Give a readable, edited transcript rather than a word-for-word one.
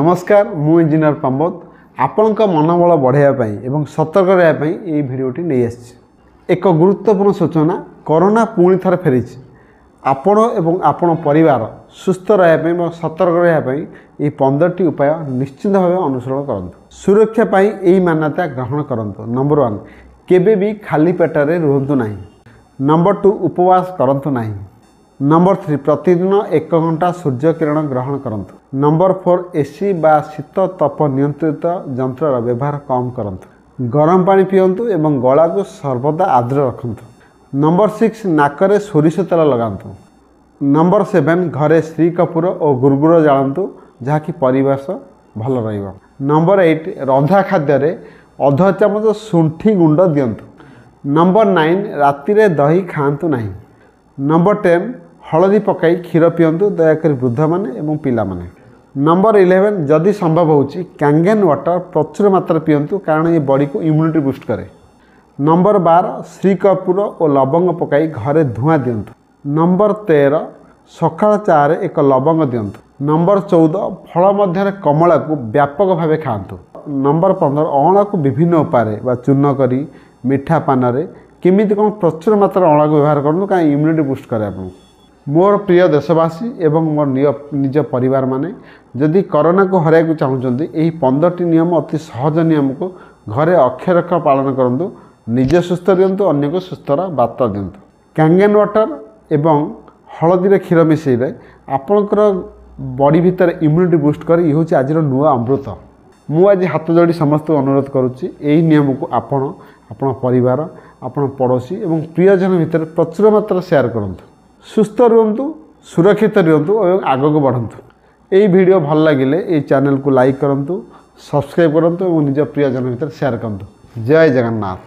नमस्कार मु इंजीनियर प्रमोद आपण मनोबल बढ़ाई एवं सतर्क रहा ये भिडटी नहीं आसी एक गुरुत्वपूर्ण सूचना कोरोना पुणी थर फेरी आपण एवं आपण परिवार सुस्थ रहा सतर्क रहा ये 15टी उपाय निश्चित भाव अनुसरण करूँ। सुरक्षा यही मान्यता ग्रहण करूँ। नंबर 1 केबे भी खाली पेटरे रुहतु नहीं। नंबर 2 उपवास करंतु नहीं। नंबर 3 प्रतिदिन 1 घंटा सूर्य किरण ग्रहण करंतु। नंबर 4 एसी बा शीत तप नियंत्रित यंत्र व्यवहार कम करंतु। गरम पानी पियंतु एवं गला को सर्वदा आर्द्र रखंतु। नंबर 6 नाकरे सोरिष तेल लगांतु। नंबर 7 घरे श्री कपूर और गुरगुर जालंतु जहाँकि परिवेश भल रहिबो। नंबर 8 रंधा खाद्य अध चामच शुंठी गुंड दियंतु। नंबर 9 राति रे दही खांतु नहीं। नंबर 10 हलदी पकाई क्षीर पियंतु दयाकरी वृद्ध माने एवं पिला माने। नंबर 11 जदि संभव होची कैंगेन वाटर प्रचुर मात्रा पियंतु कारण ये बॉडी को इम्यूनिटी बूस्ट करे। नंबर 12 श्री कपूर और लवंग पकाई घरे धुआं दियंतु। नंबर 13 सकाळ चारे एक लवंग दियंतु। नंबर 14 फल मध्य कमला को व्यापक भाव खातु। नंबर 15 अँला को विभिन्न उपाय बा चूर्ण करी मिठा पान रे केमिति कौन प्रचुर मात्रा अँला को व्यवहार करूँ कहीं इम्यूनिटी बूस्ट करे। आप मोर प्रिय देशवासी एवं मोर निज परिवार माने जदि कोरोना को हराइक चाहते यही 15टी नियम अति सहज नियम को घरे अक्षर अक्षर पालन करूँ। निजे सुस्थ दिंतु अन्य को सुस्थर बार्ता दिंतु। कैंगेन वाटर एवं हलदी क्षीर मिसेले आपणकर बॉडी भितर इम्यूनिटी बूस्ट कर ये हूँ आज नुआ अमृत। मु आज हाथ जोड़ी समस्त अनुरोध करुच्ची यही नियम को आपण परिवार आपण पड़ोशी एवं प्रियजन भितर प्रचुर मात्रा शेयर करूँ। सुस्थ रुहतु सुरक्षित रुहतु और आगक बढ़ंतु। यही वीडियो भल लगिले ये चैनल को लाइक करंतु सब्सक्राइब करंतु और निज प्रियजन भितर शेयर करंतु। जय जगन्नाथ।